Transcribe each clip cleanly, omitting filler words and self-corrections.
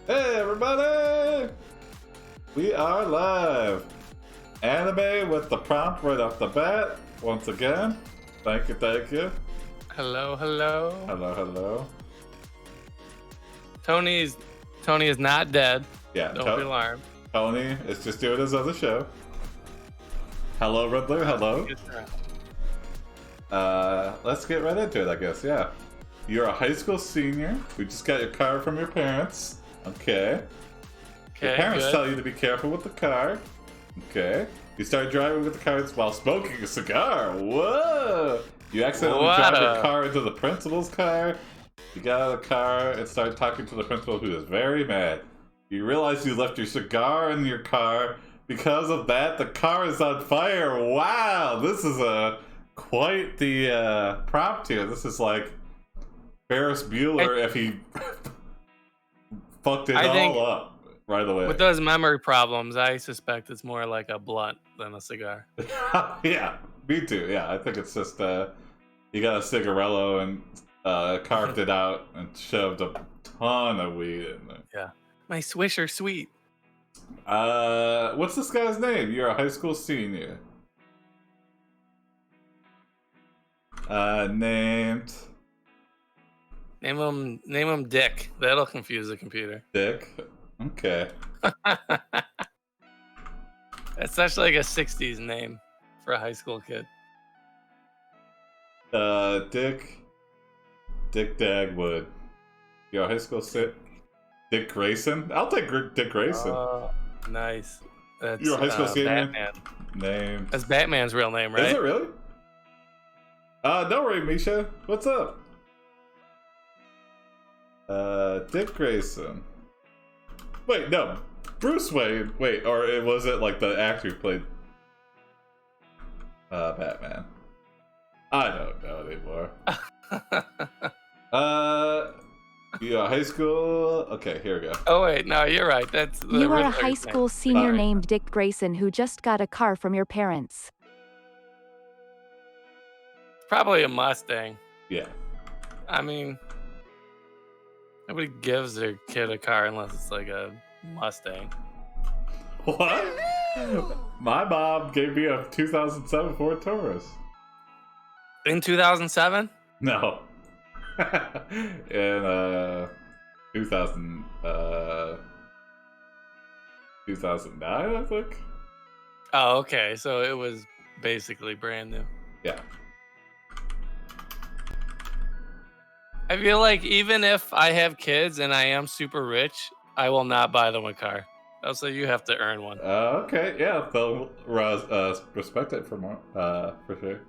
Hey everybody! We are live! Anime with the prompt right off the bat. Once again. Thank you, thank you. Hello, hello. Hello, hello. Tony is not dead. Yeah, Don't be alarmed. Tony is just doing his other show. Hello, Riddler, hello. Let's get right into it, I guess, yeah. You're a high school senior. We just got your car from your parents. Okay. Your parents tell you to be careful with the car. Okay. You start driving with the car while smoking a cigar. Whoa! You accidentally drive your car into the principal's car. You get out of the car and start talking to the principal, who is very mad. You realize you left your cigar in your car. Because of that, the car is on fire. Wow! This is quite the prompt here. This is like Ferris Bueller if he fucked it all up right away. With those memory problems, I suspect it's more like a blunt than a cigar. Yeah, me too. Yeah, I think it's just you got a cigarello and carved it out and shoved a ton of weed in there. Yeah, my Swisher Sweet. What's this guy's name? You're a high school senior. Name him Dick. That'll confuse the computer. Dick. Okay. That's such like a 60s name for a high school kid. Dick Dagwood. You're a high school Dick Grayson? I'll take Dick Grayson. Oh, nice. That's, you're a high school senior? Batman. Name. That's Batman's real name, right? Is it really? Don't worry, Misha. What's up? Dick Grayson. Wait, no. Bruce Wayne. Wait, or was it like the actor who played Batman? I don't know anymore. Yeah, high school. Okay, here we go. Oh wait, no, you're right. That's you are a high school senior named Dick Grayson who just got a car from your parents. Probably a Mustang. Yeah. I mean, nobody gives their kid a car unless it's like a Mustang. What? My mom gave me a 2007 Ford Taurus. In 2007? No. In 2009, I think. Oh, okay. So it was basically brand new. Yeah. I feel like even if I have kids and I am super rich, I will not buy them a car. Also, you have to earn one. Okay, yeah, they'll respect it for sure.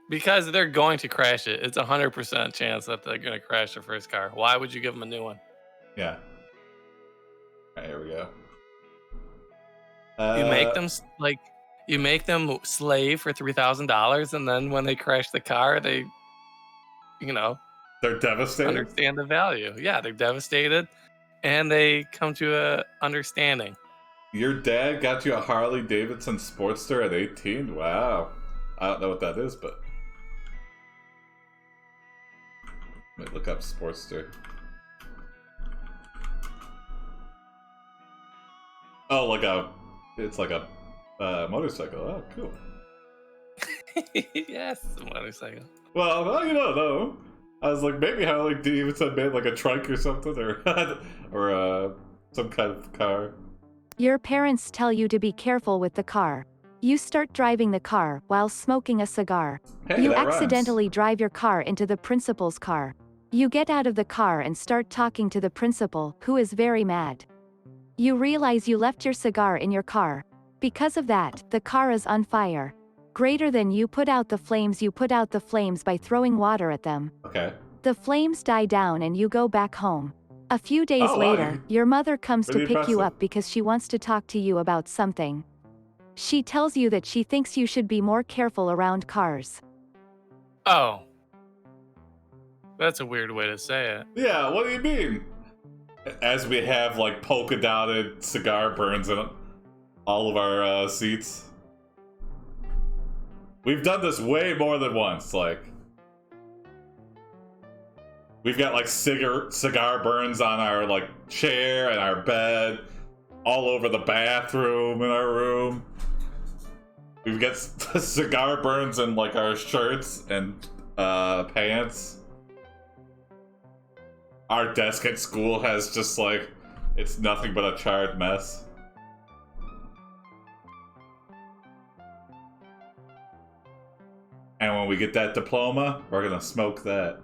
Because they're going to crash it. It's 100% chance that they're going to crash their first car. Why would you give them a new one? Yeah. All right, here we go. You make them slave for $3,000, and then when they crash the car, they, they're devastated. Understand the value. Yeah, they're devastated, and they come to a understanding. Your dad got you a Harley Davidson Sportster at 18? Wow. I don't know what that is, but let me look up Sportster. Oh, it's like a motorcycle. Oh, cool. Yes, it's a motorcycle. Well, you don't know. I was like, maybe Harley Davidson made like a trike or something, or some kind of car. Your parents tell you to be careful with the car. You start driving the car while smoking a cigar. Hey, you accidentally drive your car into the principal's car. You get out of the car and start talking to the principal, who is very mad. You realize you left your cigar in your car. Because of that, the car is on fire. Greater than you put out the flames by throwing water at them. Okay. The flames die down and you go back home. A few days later, your mother comes to pick you up because she wants to talk to you about something. She tells you that she thinks you should be more careful around cars. Oh. That's a weird way to say it. Yeah, what do you mean? As we have like polka dotted cigar burns in all of our seats. We've done this way more than once, like. We've got like cigar burns on our like chair and our bed, all over the bathroom in our room. We've got cigar burns in like our shirts and pants. Our desk at school has just like, it's nothing but a charred mess. And when we get that diploma, we're gonna smoke that.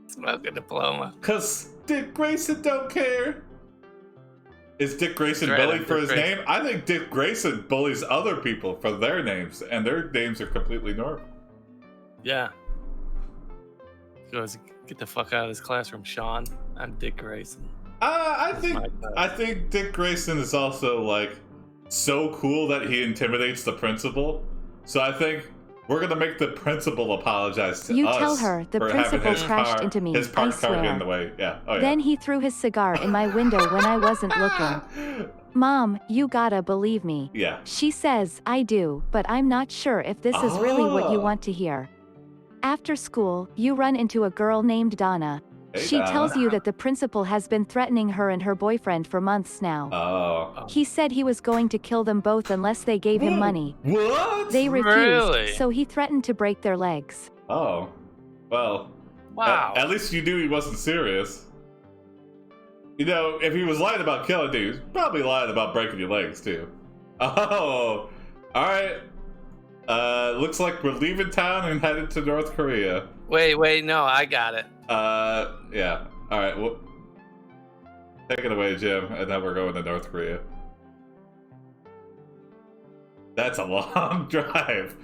Smoke a diploma. Cause Dick Grayson don't care. Is Dick Grayson Right, bullied for his Grayson. name? I think Dick Grayson bullies other people for their names, and their names are completely normal. Yeah. He goes, get the fuck out of this classroom, Sean. I'm Dick Grayson. I think Dick Grayson is also like so cool that he intimidates the principal. So I think we're gonna make the principal apologize to us. You tell her the for having principal his crashed car, into me, His I parked car get in swear. the way. Yeah. Oh yeah. Then he threw his cigar in my window when I wasn't looking. Mom, you gotta believe me. Yeah. She says, I do, but I'm not sure if this is really what you want to hear. After school, you run into a girl named Donna. Hey, She Donna. tells you that the principal has been threatening her and her boyfriend for months now. Oh. He said he was going to kill them both unless they gave him money. What? They refused, Really? so he threatened to break their legs. Oh. Well. Wow. At least you knew he wasn't serious. You know, if he was lying about killing dudes, probably lying about breaking your legs too. Oh. Alright. Looks like we're leaving town and headed to North Korea. Wait, no, I got it. Yeah. Alright, well, take it away, Jim, and then we're going to North Korea. That's a long drive.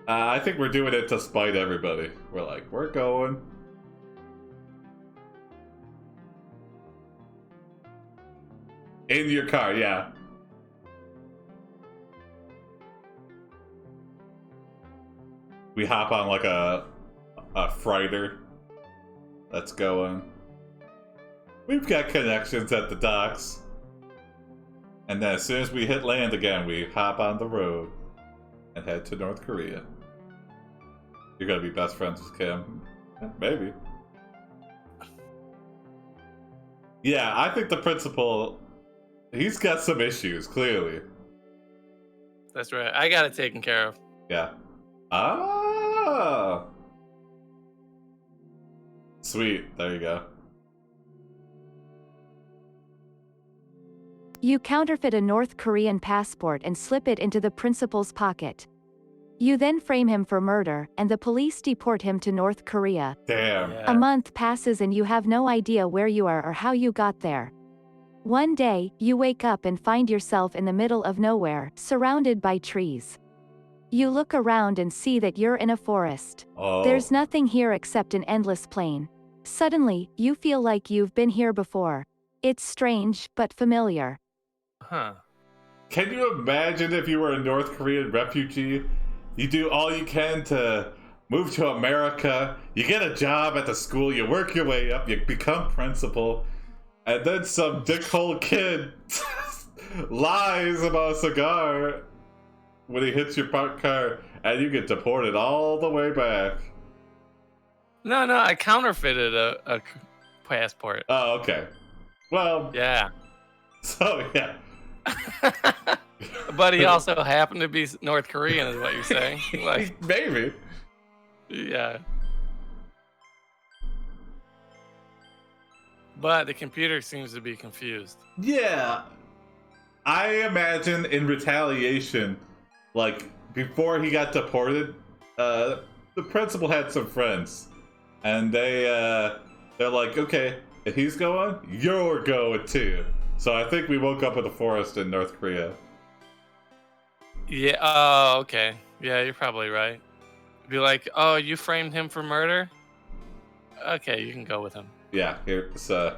I think we're doing it to spite everybody. We're like, we're going. In your car, yeah. We hop on like a freighter that's going. We've got connections at the docks. And then as soon as we hit land again, we hop on the road and head to North Korea. You're gonna be best friends with Kim? Maybe. Yeah, I think the principal, he's got some issues, clearly. That's right. I got it taken care of. Yeah. Ah! Sweet, there you go. You counterfeit a North Korean passport and slip it into the principal's pocket. You then frame him for murder, and the police deport him to North Korea. Damn. Yeah. A month passes and you have no idea where you are or how you got there. One day, you wake up and find yourself in the middle of nowhere, surrounded by trees. You look around and see that you're in a forest. Oh. There's nothing here except an endless plain. Suddenly, you feel like you've been here before. It's strange, but familiar. Huh. Can you imagine if you were a North Korean refugee? You do all you can to move to America, you get a job at the school, you work your way up, you become principal, and then some dickhole kid lies about a cigar when he hits your parked car, and you get deported all the way back. No, I counterfeited a passport. Oh, okay. Well, Yeah. so yeah. But he also happened to be North Korean, is what you're saying? Like, Maybe. yeah. But the computer seems to be confused. Yeah. I imagine in retaliation, like, before he got deported, the principal had some friends. And they're like, okay, if he's going, you're going too. So I think we woke up in the forest in North Korea. Yeah, oh, okay. Yeah, you're probably right. Be like, oh, you framed him for murder? Okay, you can go with him. Yeah, here we go.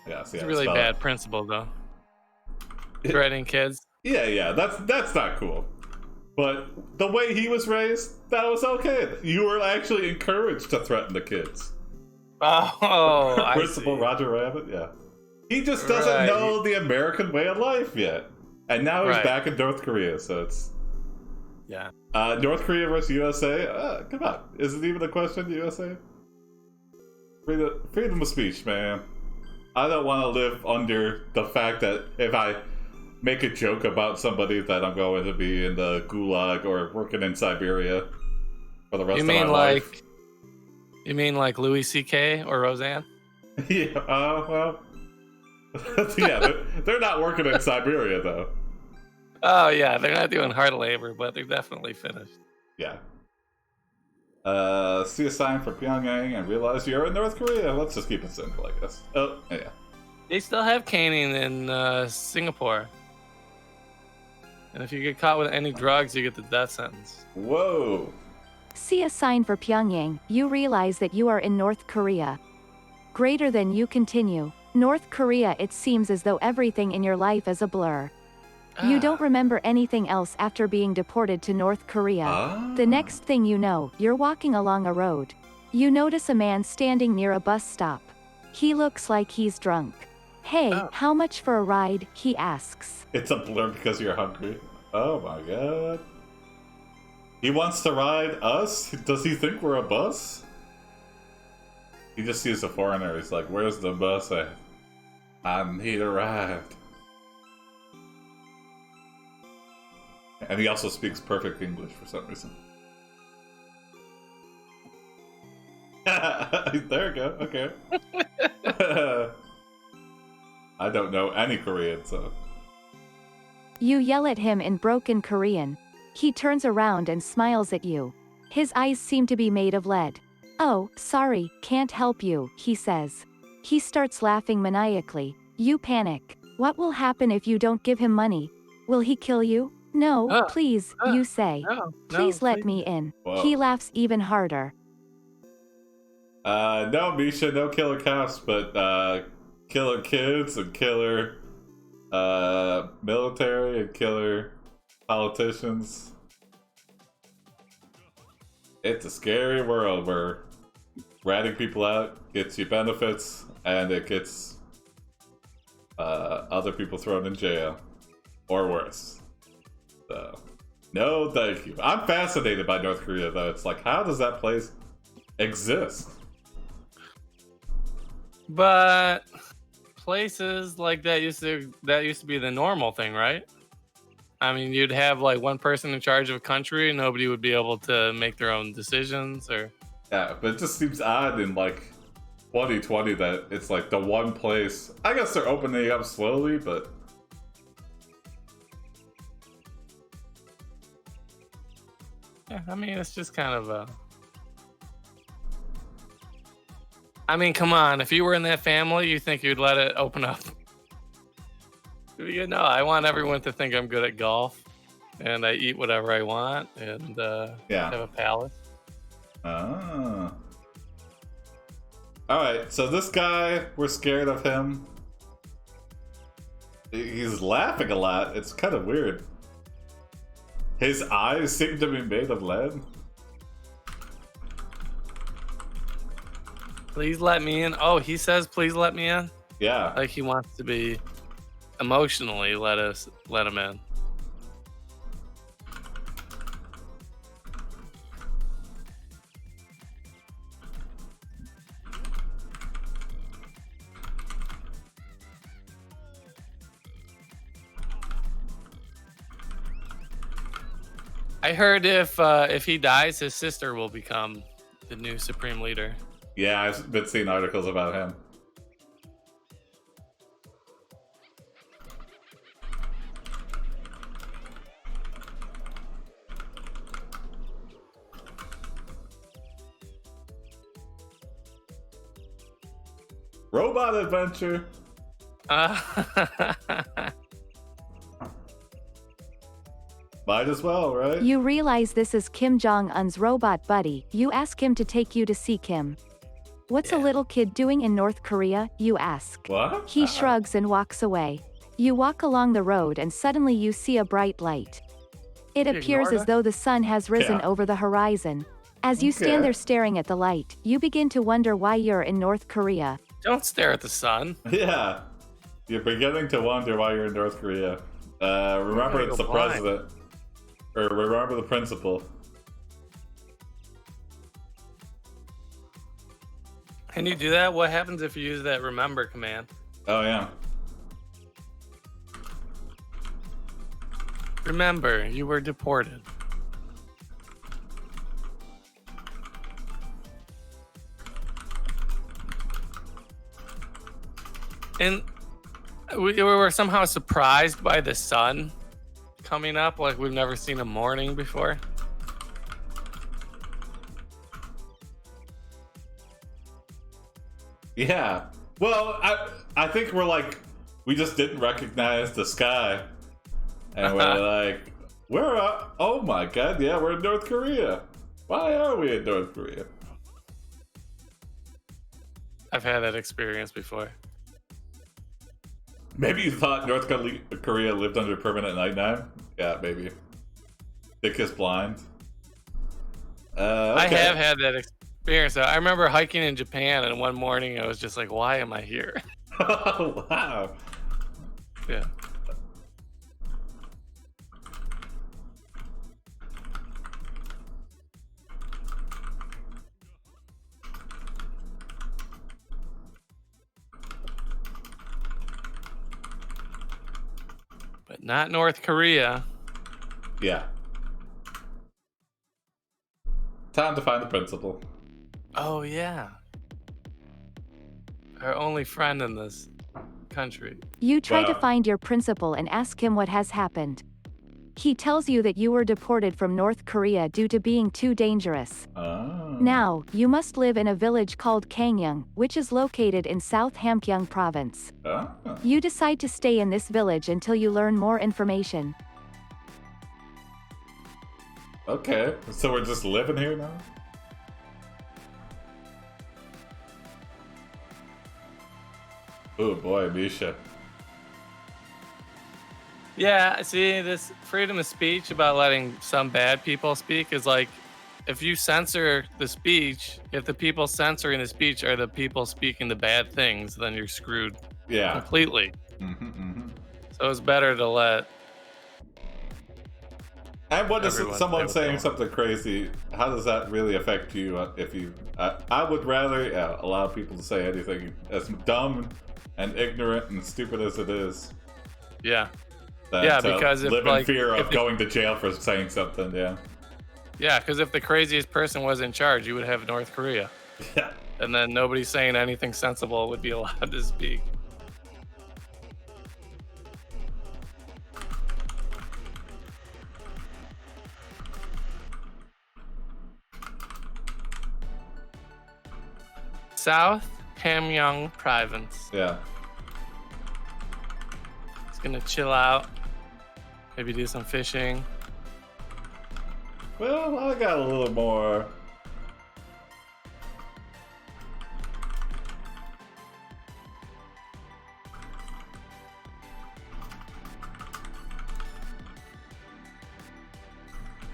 Yeah, see It's how a really spell bad it. principal, though. threatening kids. Yeah, that's not cool. But the way he was raised, that was okay. You were actually encouraged to threaten the kids. Oh, I Principal see. Roger Rabbit, yeah. He just doesn't know the American way of life yet. And now he's back in North Korea, so it's... Yeah. North Korea versus USA? Come on. Is it even a question, USA? Freedom of speech, man. I don't want to live under the fact that if I make a joke about somebody that I'm going to be in the gulag or working in Siberia for the rest of my life. You mean like Louis C.K. or Roseanne? Yeah, well... yeah, they're not working in Siberia, though. Oh, yeah, they're not doing hard labor, but they're definitely finished. Yeah. See a sign for Pyongyang and realize you're in North Korea. Let's just keep it simple, I guess. Oh, yeah. They still have caning in Singapore. And if you get caught with any drugs, you get the death sentence. Whoa. See a sign for Pyongyang, you realize that you are in North Korea. Greater than you continue. North Korea, it seems as though everything in your life is a blur. You don't remember anything else after being deported to North Korea. The next thing you know, you're walking along a road. You notice a man standing near a bus stop. He looks like he's drunk. Hey, how much for a ride? He asks. It's a blur because you're hungry. Oh my god. He wants to ride us? Does he think we're a bus? He just sees a foreigner. He's like, where's the bus at? I need a ride. And he also speaks perfect English for some reason. There we go, okay. I don't know any Korean, so... You yell at him in broken Korean. He turns around and smiles at you. His eyes seem to be made of lead. Oh, sorry, can't help you, he says. He starts laughing maniacally. You panic. What will happen if you don't give him money? Will he kill you? No, please, you say. Please let me in. Whoa. He laughs even harder. No, Misha, no killer cops, but killer kids and killer military and killer politicians. It's a scary world where ratting people out gets you benefits and it gets other people thrown in jail or worse. So, no thank you. I'm fascinated by North Korea though. It's like, how does that place exist? But places like that used to be the normal thing, right? I mean, you'd have like one person in charge of a country and nobody would be able to make their own decisions or... Yeah, but it just seems odd in like 2020 that it's like the one place. I guess they're opening up slowly, but... Yeah, I mean, it's just kind of a... I mean, come on. If you were in that family, you think you'd let it open up? You know, I want everyone to think I'm good at golf, and I eat whatever I want, and have a palace. Ah. Alright, so this guy, we're scared of him. He's laughing a lot. It's kind of weird. His eyes seem to be made of lead. Please let me in. Oh, he says, please let me in? Yeah. Like he wants to be emotionally let him in. I heard if he dies, his sister will become the new supreme leader. Yeah, I've been seeing articles about him. Robot adventure. Might as well, right? You realize this is Kim Jong-un's robot buddy. You ask him to take you to see Kim. What's a little kid doing in North Korea? You ask. What? He shrugs and walks away. You walk along the road and suddenly you see a bright light. It You appears ignored as us? though the sun has risen Yeah. over the horizon. As you stand Okay. there staring at the light, you begin to wonder why you're in North Korea. Don't stare at the sun. Yeah. You're beginning to wonder why you're in North Korea. Remember, gonna it's go the blind. president. Or remember the principal. Can you do that? What happens if you use that remember command? Oh, yeah. Remember, you were deported. And we were somehow surprised by the sun coming up, like we've never seen a morning before. Yeah. Well, I think we're like, we just didn't recognize the sky. And we're like, oh my god, yeah, we're in North Korea. Why are we in North Korea? I've had that experience before. Maybe you thought North Korea lived under permanent night. Yeah, maybe. Thick as blind. Okay. I have had that experience. I remember hiking in Japan, and one morning I was just like, why am I here? Oh, wow. Yeah. But not North Korea. Yeah. Time to find the principal. Oh, yeah. Our only friend in this country. You try to Wow. find your principal and ask him what has happened. He tells you that you were deported from North Korea due to being too dangerous. Oh. Now, you must live in a village called Kangyang, which is located in South Hamgyong province. Oh. You decide to stay in this village until you learn more information. Okay. So we're just living here now? Oh boy, Misha. Yeah, see, this freedom of speech about letting some bad people speak is like, if you censor the speech, if the people censoring the speech are the people speaking the bad things, then you're screwed Yeah. completely. Mm-hmm. So it's better to let. And what is Everyone someone say what they saying want. something crazy? How does that really affect you? If you, I would rather allow people to say anything as dumb and ignorant and stupid as it is. Yeah. Than Yeah, to because if, live in like, fear if of the- going to jail for saying something. Yeah. Yeah, because if the craziest person was in charge, you would have North Korea. Yeah. And then nobody saying anything sensible would be allowed to speak. South Hamgyong province. Yeah. It's gonna chill out. Maybe do some fishing. Well, I got a little more.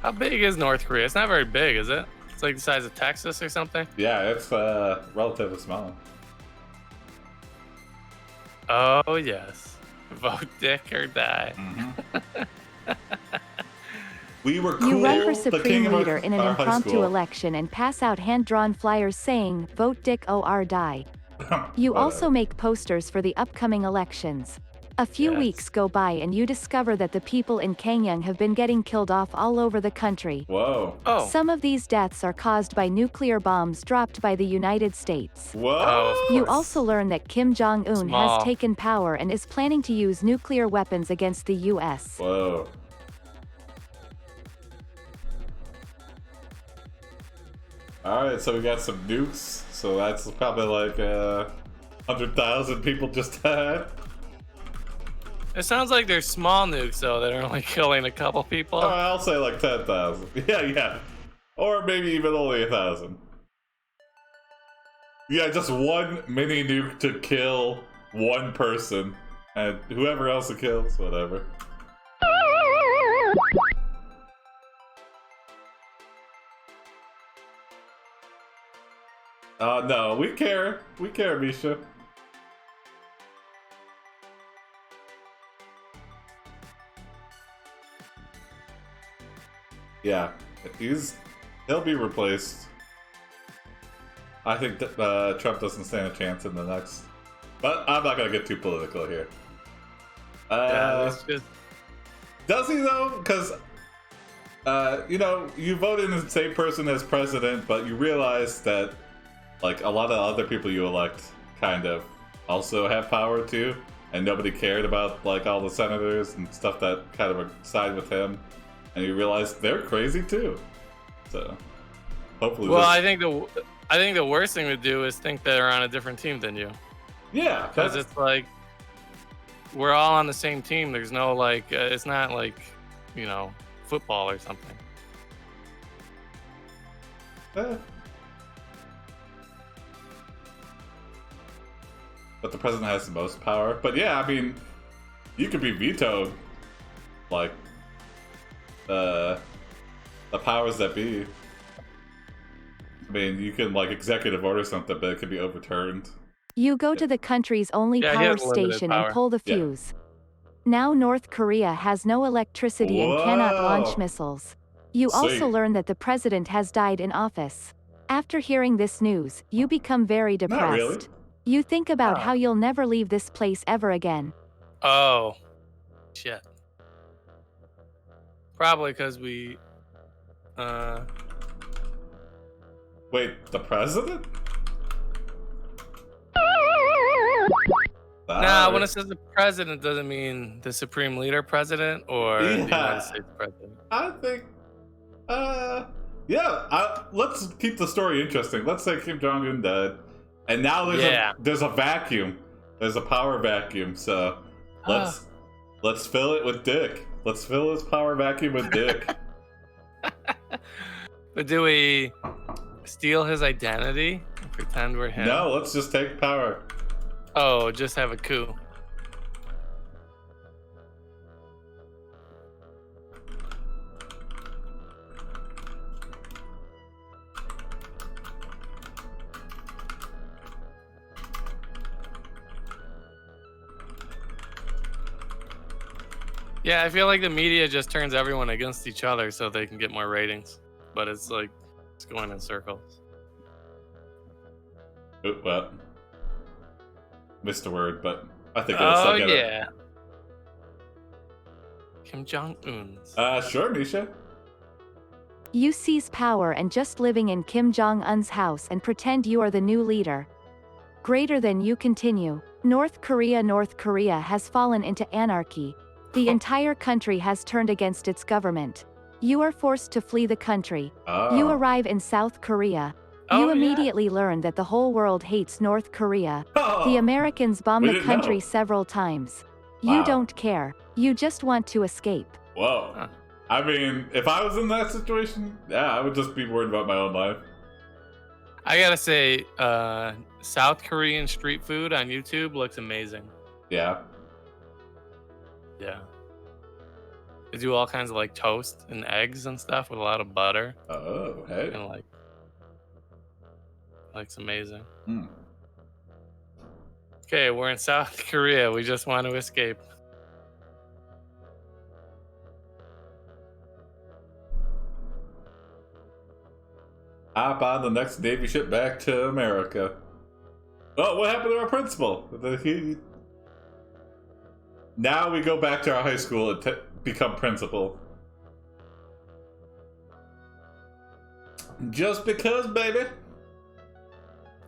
How big is North Korea? It's not very big, is it? It's like the size of Texas or something. Yeah, it's relatively small. Oh yes. Vote dick or die. We were cool. You run for the supreme king of leader in an our high impromptu school. election and pass out hand-drawn flyers saying, "Vote Dick or die." You also Whatever. make posters for the upcoming elections. A few Yes. weeks go by and you discover that the people in Kangyang have been getting killed off all over the country. Whoa. Oh. Some of these deaths are caused by nuclear bombs dropped by the United States. Whoa. Oh, of You course. also learn that Kim Jong-un Small. has taken power and is planning to use nuclear weapons against the US. Whoa. Alright, so we got some nukes. So that's probably like 100,000 people just died. It sounds like they're small nukes though that are only killing a couple people. Oh, I'll say like 10,000. Yeah. Or maybe even only 1,000. Yeah, just one mini nuke to kill one person. And whoever else it kills, whatever. No, we care. We care, Misha. Yeah, he'll be replaced. I think that Trump doesn't stand a chance in the next. But I'm not gonna get too political here. Yeah, it's just... Does he though? Because you know, you voted in the same person as president, but you realize that like a lot of other people you elect kind of also have power too, and nobody cared about like all the senators and stuff that kind of side with him, and you realize they're crazy too. So hopefully. Well, I think the worst thing to do is think they're on a different team than you. Yeah, because it's like we're all on the same team. There's no like, it's not like, you know, football or something. But the president has the most power. But yeah, I mean, you could be vetoed, like the powers that be. I mean, you can like executive order something, but it could be overturned. You go to the country's only power station and pull the fuse. Now North Korea has no electricity and cannot launch missiles. You also learn that the president has died in office. After hearing this news, you become very depressed. Not really. You think about how you'll never leave this place ever again. Oh, shit. Probably because we... Wait, the president? Nah, when it says the president, doesn't mean the supreme leader president or the United States president. I think, yeah. Let's keep the story interesting. Let's say Kim Jong-un died, and now there's a vacuum. There's a power vacuum. So let's fill it with Dick. Let's fill this power vacuum with Dick. But do we steal his identity and pretend we're him? No, let's just take power. Oh, just have a coup. Yeah, I feel like the media just turns everyone against each other so they can get more ratings. But it's like, it's going in circles. Well, missed a word, but I think it's like yeah. Kim Jong-un's. Sure, Misha. You seize power and just living in Kim Jong-un's house and pretend you are the new leader. Greater than you continue. North Korea has fallen into anarchy. The entire country has turned against its government. You are forced to flee the country. You arrive in South Korea. You immediately learn that the whole world hates North Korea. The Americans bomb the country several times. You don't care. You just want to escape. Whoa. I mean, if I was in that situation, yeah, I would just be worried about my own life. I gotta say, South Korean street food on YouTube looks amazing. Yeah. Yeah. They do all kinds of like toast and eggs and stuff with a lot of butter. Oh, hey. And like it's amazing. Okay, we're in South Korea. We just want to escape. Hop on the next Navy ship back to America. Oh, what happened to our principal? Now we go back to our high school and become principal. Just because, baby.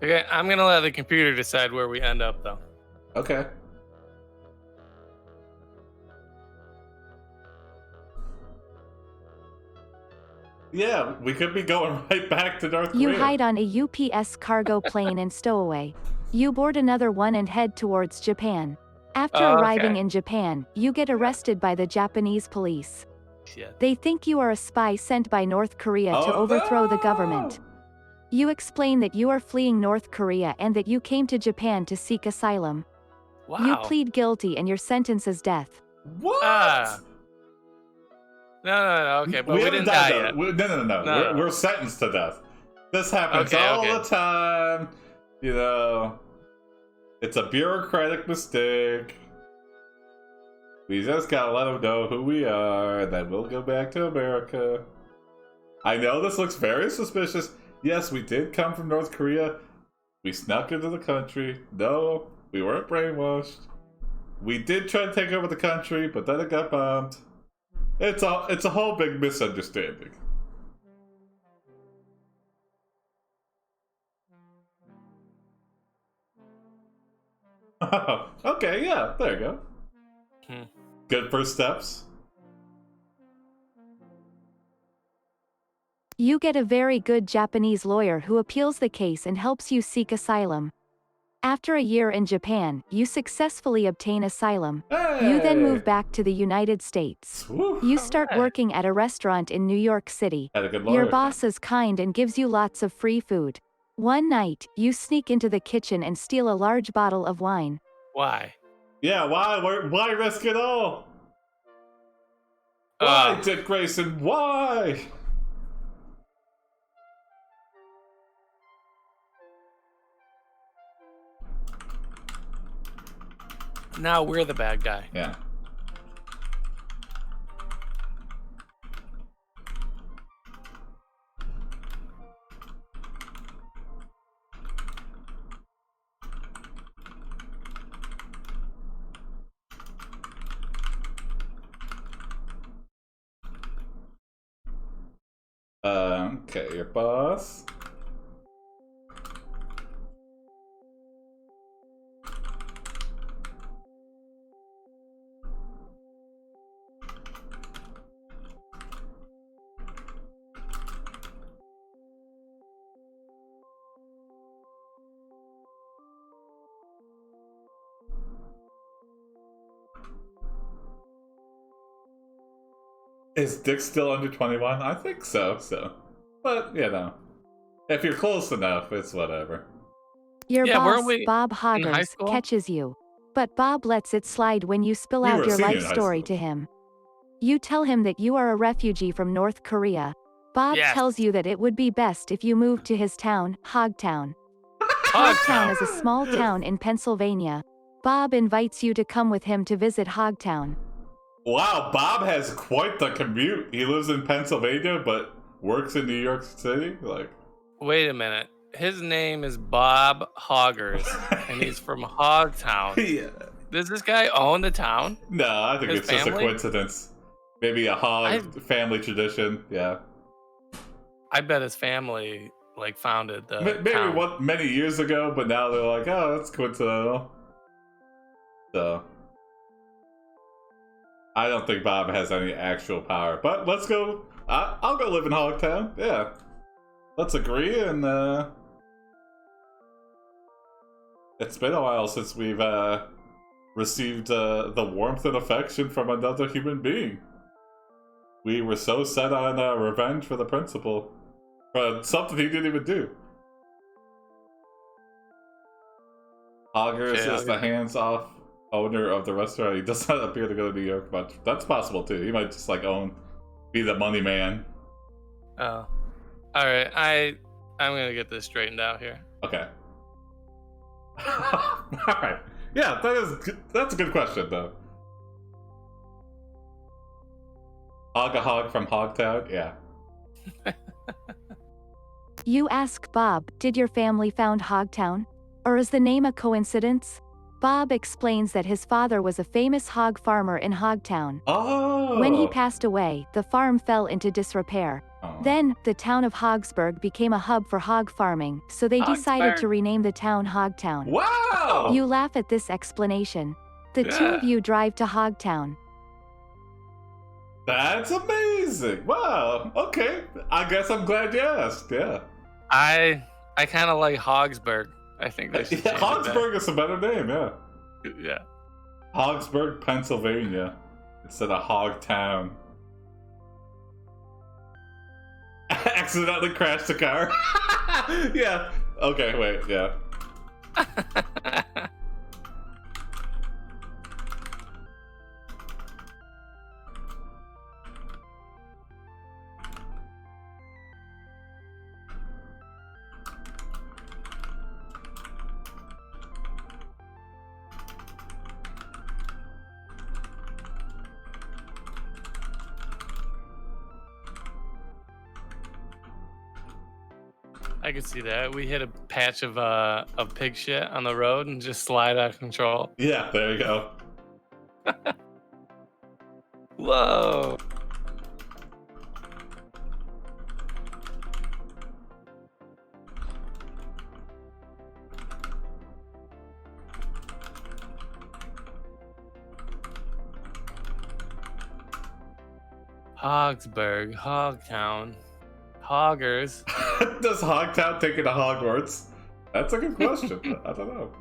Okay, I'm gonna let the computer decide where we end up, though. Okay. Yeah, we could be going right back to North Korea. You hide on a UPS cargo plane and stow away. You board another one and head towards Japan. After arriving in Japan, you get arrested by the Japanese police. Shit. They think you are a spy sent by North Korea to overthrow the government. You explain that you are fleeing North Korea and that you came to Japan to seek asylum. Wow. You plead guilty and your sentence is death. What? No. Okay, but we haven't didn't die died yet. No. We're sentenced to death. This happens all the time. You know, it's a bureaucratic mistake. We just gotta let them know who we are, and then we'll go back to America. I know this looks very suspicious. Yes, we did come from North Korea. We snuck into the country. No, we weren't brainwashed. We did try to take over the country, but then it got bombed. It's a whole big misunderstanding. Okay, yeah, there you go. Good first steps. You get a very good Japanese lawyer who appeals the case and helps you seek asylum. After a year in Japan, you successfully obtain asylum. Hey! You then move back to the United States. Woo. You start working at a restaurant in New York City. Had a good lawyer. Your boss is kind and gives you lots of free food. One night, you sneak into the kitchen and steal a large bottle of wine. Why? Yeah, why risk it all? Why, Dick Grayson? Why? Now we're the bad guy. Yeah. Okay, your boss. Is Dick still under 21? I think so. But, you know, if you're close enough, it's whatever. Your boss, weren't we Bob in high Hoggers, school? catches you. But Bob lets it slide when you spill We were out your senior life in high story school. to him. You tell him that you are a refugee from North Korea. Bob Yes. tells you that it would be best if you moved to his town, Hogtown. Hogtown. Hogtown is a small town in Pennsylvania. Bob invites you to come with him to visit Hogtown. Wow, Bob has quite the commute. He lives in Pennsylvania, but works in New York City. Like, Wait a minute. His name is Bob Hoggers, and he's from Hogtown. yeah. Does this guy own the town? No, I think His it's just a family? coincidence. Maybe a hog family tradition. Yeah. I bet his family founded the Maybe town. many years ago, but now they're like, oh, that's coincidental. So, I don't think Bob has any actual power. But let's go. I'll go live in Hogtown. Yeah. Let's agree, and it's been a while since we've received the warmth and affection from another human being. We were so set on revenge for the principal. For something he didn't even do. Hoggers is the hands-off owner of the restaurant. He does not appear to go to New York much. That's possible too. He might just be the money man. Oh. Alright, I'm gonna get this straightened out here. Okay. Alright. Yeah, that's a good question though. Hog from Hogtown? Yeah. You ask Bob, did your family found Hogtown? Or is the name a coincidence? Bob explains that his father was a famous hog farmer in Hogtown. Oh! When he passed away, the farm fell into disrepair. Oh. Then, the town of Hogsburg became a hub for hog farming, so they decided to rename the town Hogtown. Wow! You laugh at this explanation. The two of you drive to Hogtown. That's amazing! Wow! Okay, I guess I'm glad you asked, yeah. I kind of like Hogsburg. I think they should change it Hogsburg is a better name, yeah. back. Yeah. Hogsburg, Pennsylvania, instead of Hogtown. Accidentally crashed the car. Yeah. Okay, wait, yeah. I could see that. We hit a patch of pig shit on the road and just slide out of control. Yeah, there you go. Whoa. Hogsburg, Hogtown, Hoggers. Does Hogtown take you to Hogwarts? That's a good question. I don't know.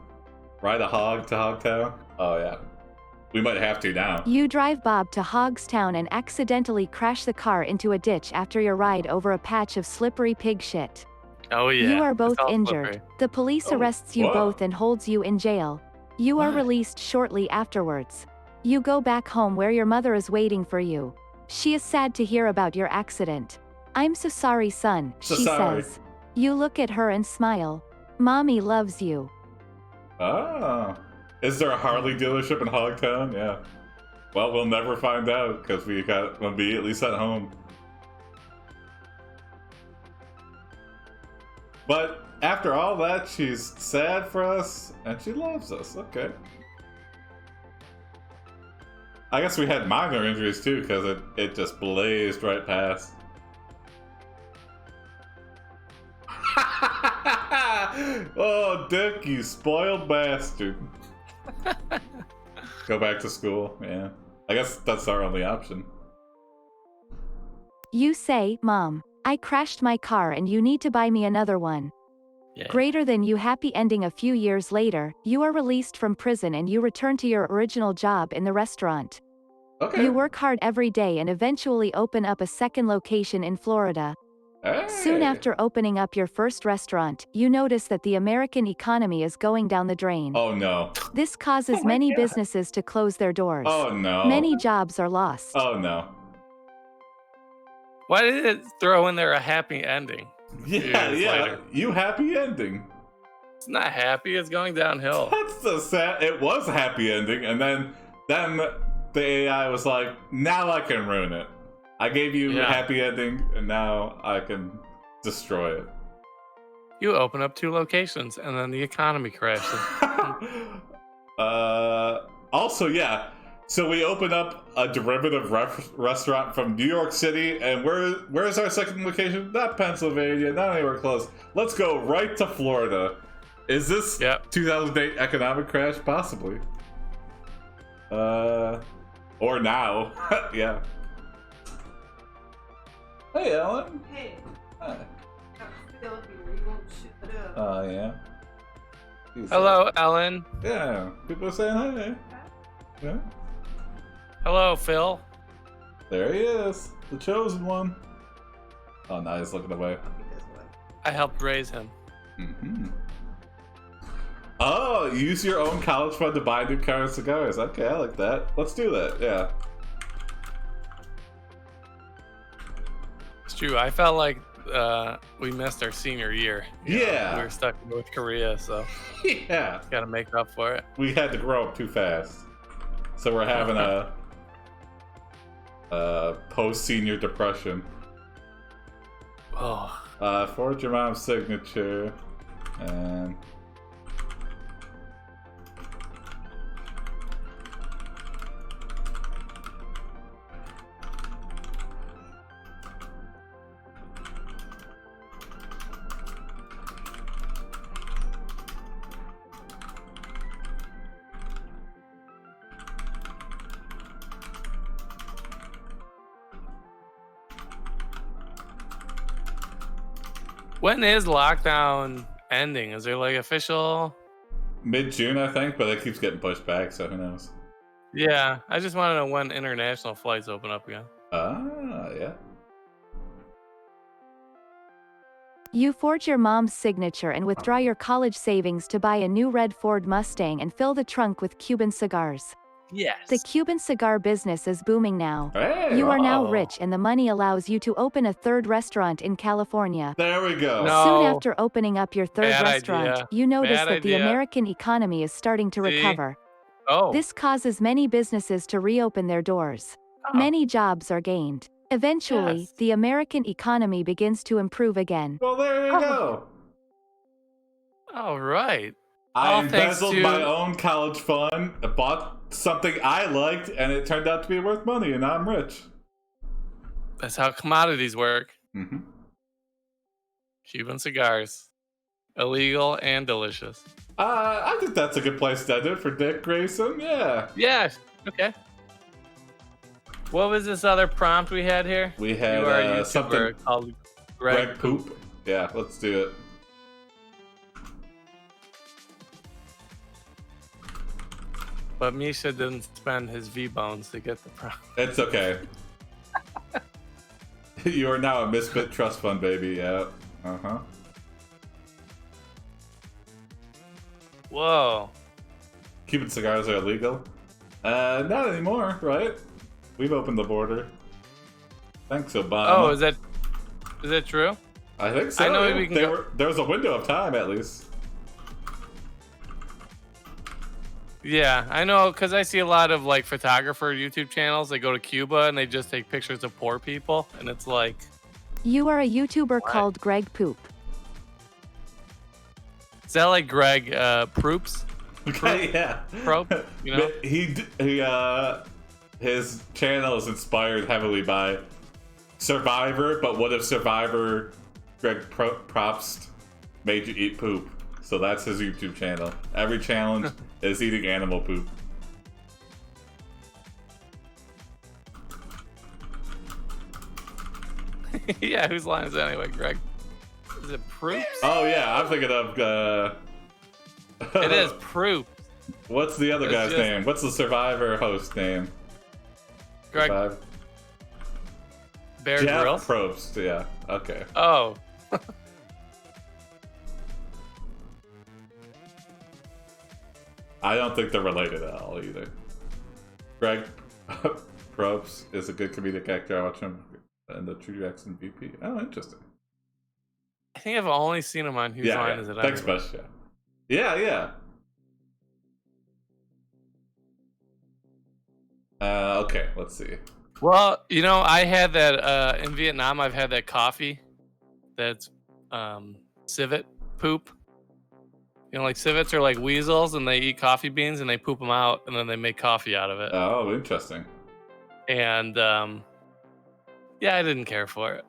Ride a hog to Hogtown? Oh, yeah. We might have to now. You drive Bob to Hogstown and accidentally crash the car into a ditch after your ride over a patch of slippery pig shit. Oh, yeah. You are it's both all injured. slippery. The police arrests you whoa. both and holds you in jail. You are What? released shortly afterwards. You go back home where your mother is waiting for you. She is sad to hear about your accident. I'm so sorry, son, So she sorry. says. You look at her and smile. Mommy loves you. Ah. Is there a Harley dealership in Hogtown? Yeah. Well, we'll never find out because we got immediately sent home. But after all that, she's sad for us and she loves us. Okay. I guess we had minor injuries too because it just blazed right past. Oh, Dick, you spoiled bastard. Go back to school, yeah. I guess that's our only option. You say, Mom, I crashed my car and you need to buy me another one. Yeah. Greater than you happy ending a few years later, you are released from prison and you return to your original job in the restaurant. Okay. You work hard every day and eventually open up a second location in Florida. Hey. Soon after opening up your first restaurant, you notice that the American economy is going down the drain. Oh no. This causes my many God. businesses to close their doors. Oh no. Many jobs are lost. Oh no. Why did it throw in there a happy ending? Yeah, Years yeah. later. You happy ending. It's not happy. It's going downhill. That's the sad. It was a happy ending, and then the AI was like, "Now I can ruin it. I gave you a Yeah. happy ending, and now I can destroy it." You open up 2 locations and then the economy crashes. Also, yeah. So we open up a derivative restaurant from New York City, and where's our second location? Not Pennsylvania, not anywhere close. Let's go right to Florida. Is this Yep. 2008 economic crash? Possibly. Or now. Yeah. Hey, Ellen. Hey, Hi. Phil here. You won't shut up. Oh, yeah. Hello, Ellen. Yeah. People are saying hi. Yeah. Hello, Phil. There he is. The chosen one. Oh, now he's looking away. Because what? I helped raise him. Mm-hmm. Oh, use your own college fund to buy new car and cigars. Okay, I like that. Let's do that. Yeah. It's true. I felt like we missed our senior year. You know, Yeah. we were stuck in North Korea, so Yeah. got to make up for it. We had to grow up too fast. So we're having a post-senior depression. Oh, Forge your mom's signature. And... when is lockdown ending? Is there like official? mid-June, I think, but it keeps getting pushed back, so who knows? Yeah, I just want to know when international flights open up again. Ah, yeah. You forge your mom's signature and withdraw your college savings to buy a new red Ford Mustang and fill the trunk with Cuban cigars. Yes. The Cuban cigar business is booming now. Hey! You are now Oh. rich and the money allows you to open a third restaurant in California. There we go. No. Soon after opening up your third Bad restaurant, idea. you notice Bad that the idea. American economy is starting to See? recover. Oh. This causes many businesses to reopen their doors. Oh. Many jobs are gained. Eventually, Yes. the American economy begins to improve again. Well, there you Oh. go. All right. I All thanks embezzled to- my own college fund, bought something I liked, and it turned out to be worth money, and now I'm rich. That's how commodities work. Mm-hmm. Cuban cigars. Illegal and delicious. I think that's a good place to end it for Dick Grayson. Yeah. Yeah. Okay. What was this other prompt we had here? We had you are a YouTuber something called Greg Poop. Yeah, let's do it. But Misha didn't spend his V-bones to get the prompt. It's okay. You are now a Misfit Trust Fund, baby. Yeah. Uh-huh. Whoa. Cuban cigars are illegal? Not anymore, right? We've opened the border. Thanks, Obama. Oh, is that true? I think so. I know yeah. we can There was a window of time, at least. Yeah, I know, because I see a lot of like photographer YouTube channels. They go to Cuba and they just take pictures of poor people, and it's like, You are a YouTuber called Greg Poop. is that like Greg Proops? Okay, yeah. Probe, you know? His channel is inspired heavily by Survivor, but what if Survivor Greg Propst made you eat poop? So that's his YouTube channel. Every challenge is eating animal poop. Yeah, whose line is that anyway, Greg? Is it Proops? Oh yeah, I'm thinking of It is Proops. What's the other guy's name? What's the Survivor host name? Greg Bear Jeff Grylls? Probst, yeah. Okay. Oh. I don't think they're related at all either. Greg Probst is a good comedic actor. I watch him in the True Jackson VP. Oh, interesting. I think I've only seen him on Whose Line Is It Thanks, Anyway? Bush. Yeah. Okay, let's see. Well, you know, I had that in Vietnam. I've had that coffee that's civet poop. You know, like civets are like weasels, and they eat coffee beans and they poop them out, and then they make coffee out of it. Oh, interesting. And yeah, I didn't care for it.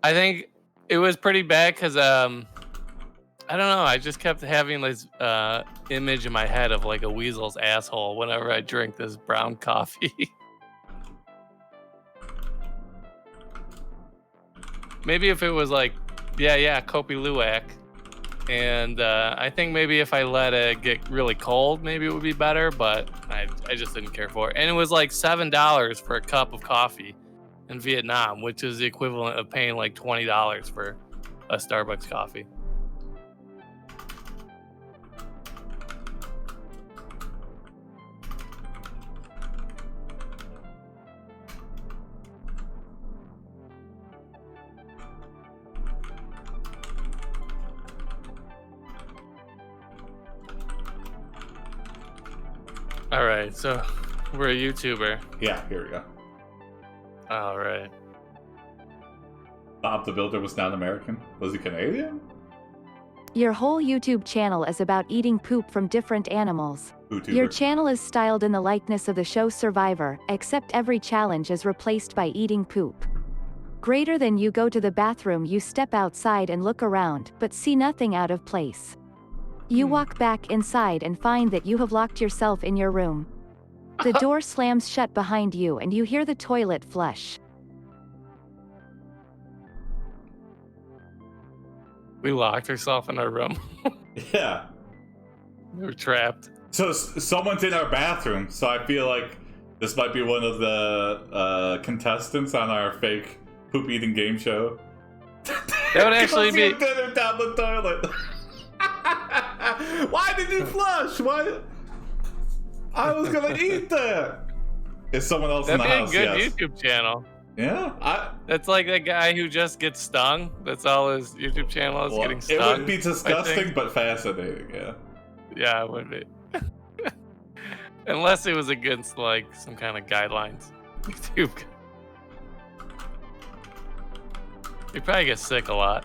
I think it was pretty bad because I don't know. I just kept having this image in my head of like a weasel's asshole whenever I drink this brown coffee. Maybe if it was like, Kopi Luwak. And I think maybe if I let it get really cold, maybe it would be better, but I just didn't care for it. And it was like $7 for a cup of coffee in Vietnam, which is the equivalent of paying like $20 for a Starbucks coffee. All right, so we're a YouTuber. Yeah, here we go. All right. Bob the Builder was not American. Was he Canadian? Your whole YouTube channel is about eating poop from different animals. YouTuber. Your channel is styled in the likeness of the show Survivor, except every challenge is replaced by eating poop. Greater than you go to the bathroom, you step outside and look around, but see nothing out of place. You walk back inside and find that you have locked yourself in your room. The door slams shut behind you and you hear the toilet flush. We locked ourselves in our room. Yeah. We were trapped. So someone's in our bathroom, so I feel like this might be one of the contestants on our fake poop eating game show. That would actually be dinner down the toilet. Why did you flush? Why? I was gonna eat that. Is someone else That'd in be the a house? good Yes. YouTube channel. Yeah, That's like that guy who just gets stung. That's all his YouTube channel is, getting stung. it would be I disgusting, think. but fascinating. Yeah. Yeah, it would be. Unless it was against like some kind of guidelines. YouTube. You probably get sick a lot.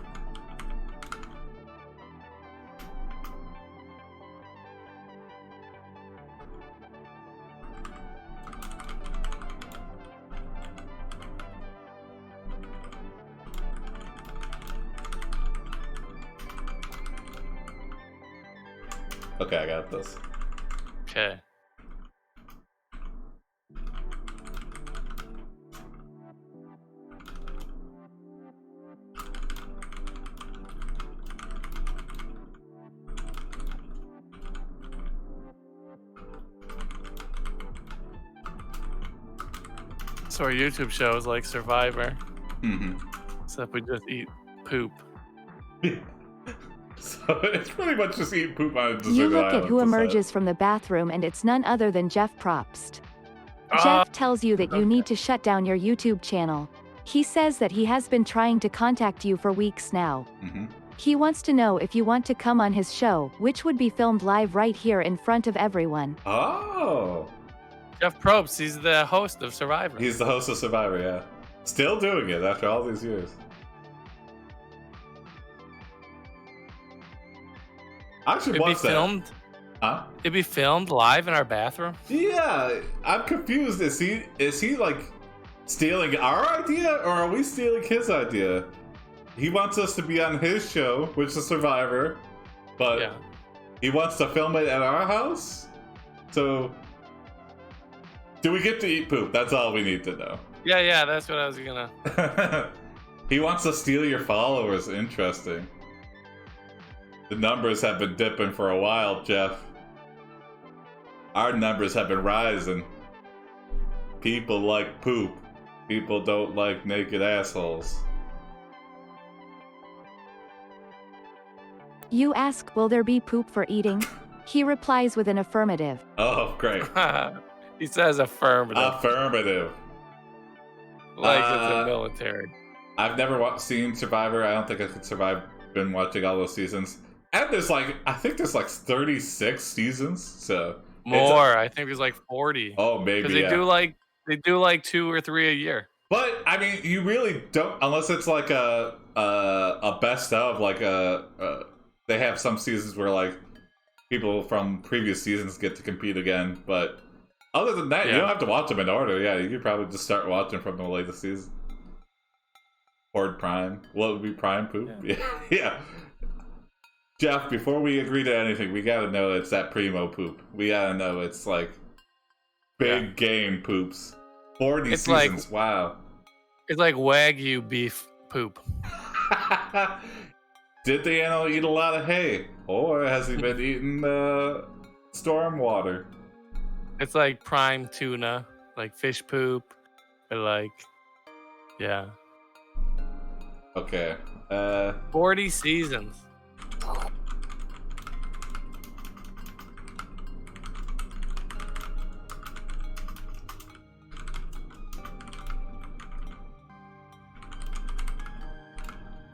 Okay, I got this. Okay. So our YouTube show is like Survivor. Mm-hmm. Except we just eat poop. So it's pretty much just eat poop on a deserted You look island at who to emerges from the bathroom and it's none other than Jeff Probst. Jeff tells you that you need to shut down your YouTube channel. He says that he has been trying to contact you for weeks now. Mm-hmm. He wants to know if you want to come on his show, which would be filmed live right here in front of everyone. Oh. Jeff Probst, he's the host of Survivor. He's the host of Survivor, yeah. Still doing it after all these years. I should watch that. Filmed? Huh? It'd be filmed live in our bathroom? Yeah, I'm confused. Is he like stealing our idea, or are we stealing his idea? He wants us to be on his show, which is Survivor, but Yeah. he wants to film it at our house? So, do we get to eat poop? That's all we need to know. Yeah, that's what I was gonna... He wants to steal your followers. Interesting. The numbers have been dipping for a while, Jeff. Our numbers have been rising. People like poop. People don't like naked assholes. You ask, will there be poop for eating? He replies with an affirmative. Oh, great. He says affirmative. Affirmative. Like it's the military. I've never seen Survivor. I don't think I could survive been watching all those seasons. And there's I think there's 36 seasons. So More. I think there's 40. Oh, maybe. Because they do 2 or 3 a year. But I mean, you really don't, unless it's a best of, they have some seasons where people from previous seasons get to compete again. But other than that, you don't have to watch them in order. Yeah, you could probably just start watching from the latest season. Horde Prime. Well, it would be Prime Poop. Yeah. Jeff, before we agree to anything, we gotta know it's that Primo poop. We gotta know it's big game poops. 40 It's seasons, wow. It's like Wagyu beef poop. Did the animal eat a lot of hay? Or has he been eating storm water? It's like prime tuna, like fish poop, or yeah. Okay. 40 seasons.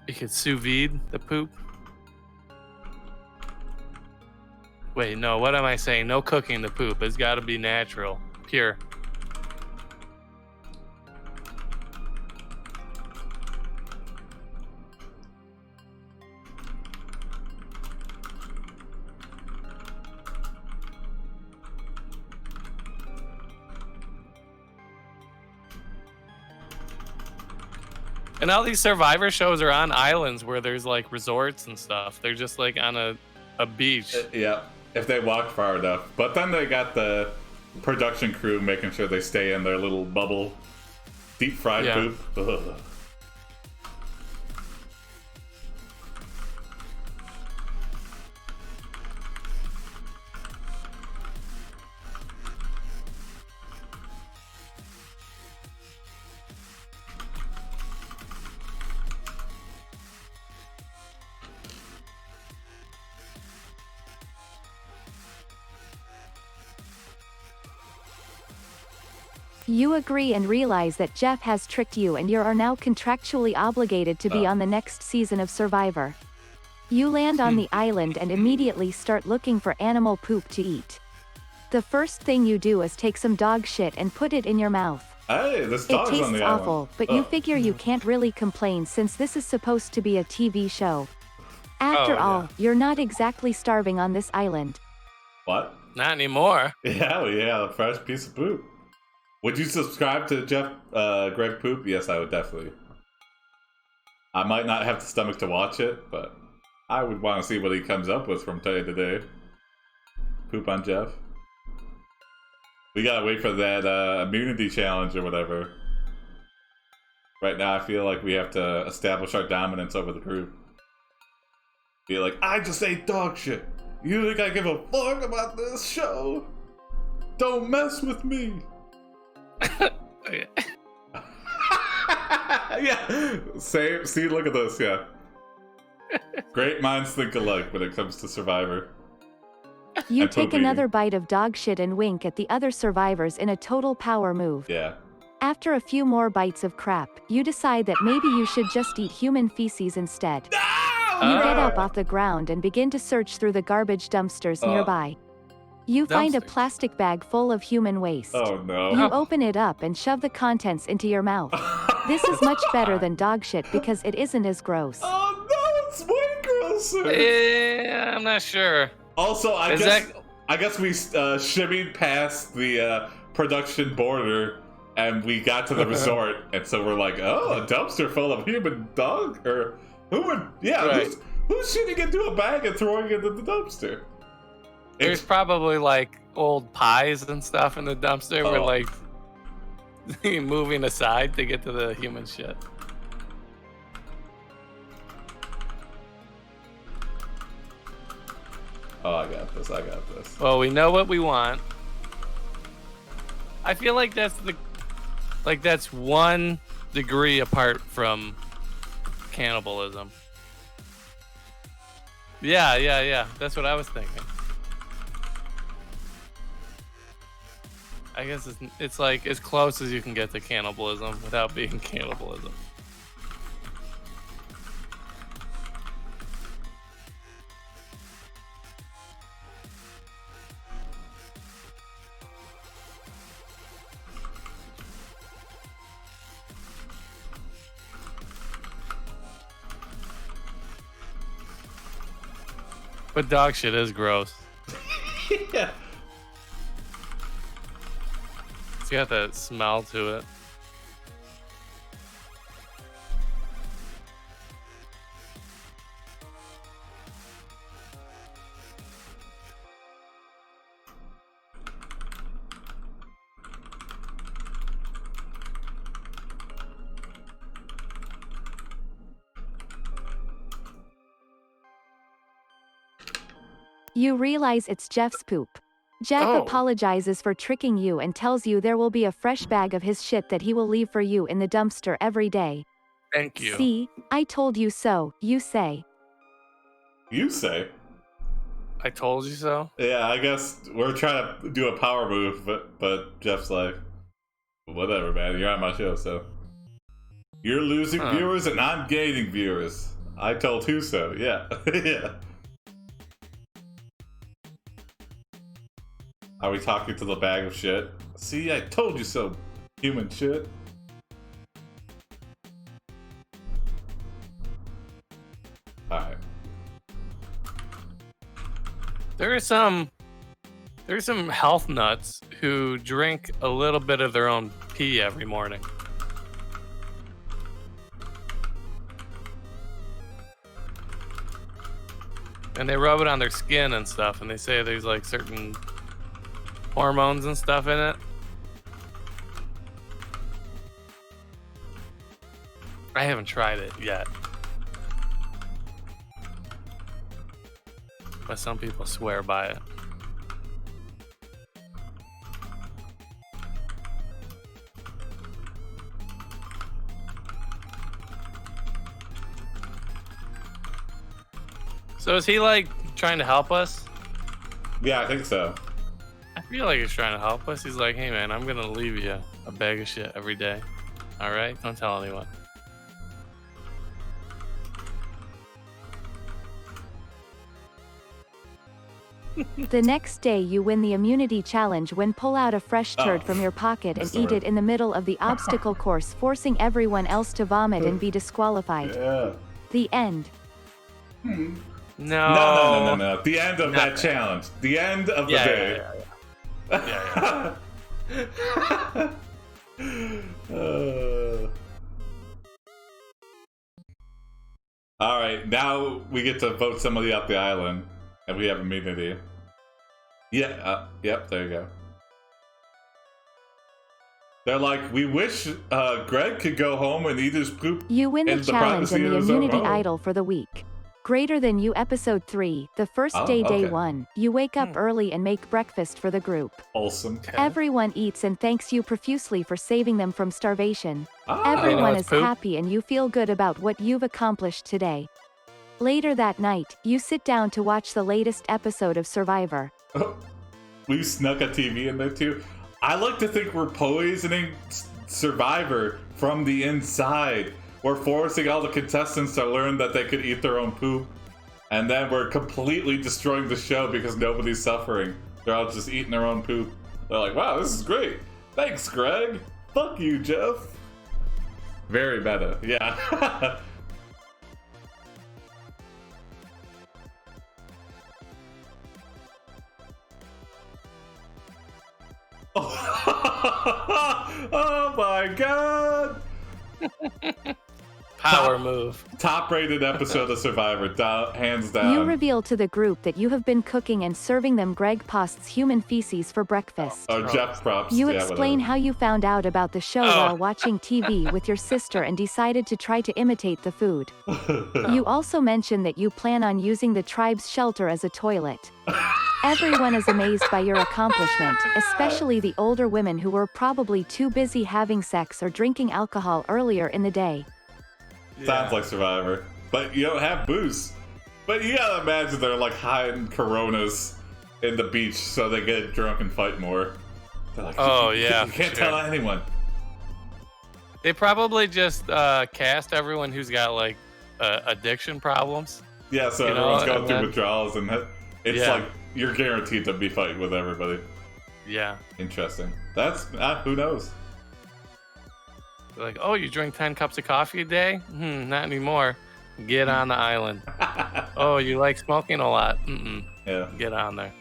You could sous vide the poop. Wait, no, what am I saying? No cooking the poop. It's got to be natural, pure. And all these Survivor shows are on islands where there's resorts and stuff. They're just on a beach. Yeah, if they walk far enough. But then they got the production crew making sure they stay in their little bubble. Deep fried poop. Ugh. You agree and realize that Jeff has tricked you and you are now contractually obligated to be on the next season of Survivor. You land on the island and immediately start looking for animal poop to eat. The first thing you do is take some dog shit and put it in your mouth. Hey, this It dog's on tastes the awful, island. but you figure you can't really complain since this is supposed to be a TV show. After all, you're not exactly starving on this island. What? Not anymore. Yeah, a fresh piece of poop. Would you subscribe to Greg Poop? Yes, I would definitely. I might not have the stomach to watch it, but I would want to see what he comes up with from day to day. Poop on Jeff. We gotta wait for that immunity challenge or whatever. Right now, I feel like we have to establish our dominance over the group. Be like, I just ate dog shit. You think I give a fuck about this show? Don't mess with me. Okay. Yeah. See, look at this, yeah. Great minds think alike when it comes to Survivor. You And take poop another eating. bite of dog shit and wink at the other survivors in a total power move. Yeah. After a few more bites of crap, you decide that maybe you should just eat human feces instead. You get up off the ground and begin to search through the garbage dumpsters nearby. You find a Dumpsters? plastic bag full of human waste. Oh no. You open it up and shove the contents into your mouth. This is much better than dog shit because it isn't as gross. Oh no, it's way grosser. Yeah, I'm not sure. Also, I Is guess we shimmied past the production border and we got to the resort, and so we're like, oh, a dumpster full of human dog or human? Yeah, Right. who's shitting into a bag and throwing it in the dumpster? There's probably like old pies and stuff in the dumpster. We're Oh. like moving aside to get to the human shit. Oh, I got this. Well, we know what we want. I feel like that's 1 degree apart from cannibalism. Yeah. That's what I was thinking. I guess it's like as close as you can get to cannibalism without being cannibalism. But dog shit is gross. Yeah. It's got that smell to it. You realize it's Jeff's poop. Jeff Oh. apologizes for tricking you and tells you there will be a fresh bag of his shit that he will leave for you in the dumpster every day. Thank you. See, I told you so, you say. You say. I told you so. Yeah, I guess we're trying to do a power move, but Jeff's like, whatever, man. You're on my show, so you're losing viewers and I'm gaining viewers. I told who so. Yeah, yeah. Are we talking to the bag of shit? See, I told you so, human shit. Alright. There's some health nuts who drink a little bit of their own pee every morning. And they rub it on their skin and stuff, and they say there's like certain hormones and stuff in it. I haven't tried it yet. But some people swear by it. So is he like trying to help us? Yeah, I think so. I feel like he's trying to help us. He's like, hey man, I'm gonna leave you a bag of shit every day. Alright? Don't tell anyone. The next day you win the immunity challenge when pull out a fresh turd from your pocket and eat it in the middle of the obstacle course, forcing everyone else to vomit and be disqualified. Yeah. The end. No. No. The end of that challenge. The end of the day. Yeah. All right, now we get to vote somebody off the island, and we have immunity. Yeah, yep, there you go. They're like, we wish Greg could go home and eat his poop. You win the challenge and the immunity home. idol for the week. Greater Than You episode 3, the first day, day 1. You wake up early and make breakfast for the group. Awesome. Everyone eats and thanks you profusely for saving them from starvation. Everyone is happy and you feel good about what you've accomplished today. Later that night, you sit down to watch the latest episode of Survivor. We snuck a TV in there too. I like to think we're poisoning Survivor from the inside. We're forcing all the contestants to learn that they could eat their own poop. And then we're completely destroying the show because nobody's suffering. They're all just eating their own poop. They're like, wow, this is great. Thanks, Greg. Fuck you, Jeff. Very meta, yeah. Oh my god! Power move. Top-rated episode of Survivor, hands down. You reveal to the group that you have been cooking and serving them Greg Post's human feces for breakfast. Jeff props. You explain how you found out about the show while watching TV with your sister and decided to try to imitate the food. You also mention that you plan on using the tribe's shelter as a toilet. Everyone is amazed by your accomplishment, especially the older women who were probably too busy having sex or drinking alcohol earlier in the day. Sounds like Survivor. But you don't have booze. But you gotta imagine they're like hiding Coronas in the beach so they get drunk and fight more. They're like, you can't tell anyone. They probably just cast everyone who's got like addiction problems. Yeah, so everyone's going through withdrawals and it's like you're guaranteed to be fighting with everybody. Yeah. Interesting. That's, who knows? They're like, oh, you drink 10 cups of coffee a day? Not anymore. Get on the island. Oh, you like smoking a lot? Yeah. Get on there.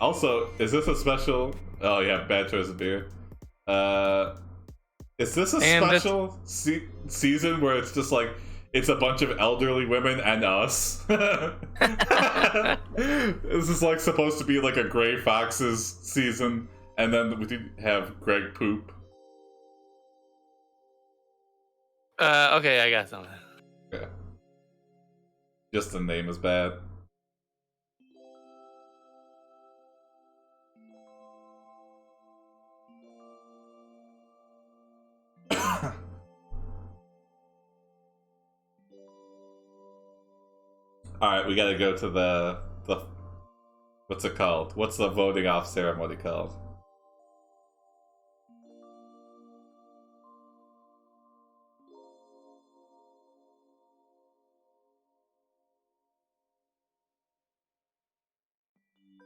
Also, is this a special? Oh yeah, bad choice of beer. Is this a special season where it's just like it's a bunch of elderly women and us? This is like supposed to be like a Gray Fox's season, and then we have Greg poop. Okay, I got something. Okay. Just the name is bad. Alright, we gotta go to the what's it called? What's the voting off ceremony called?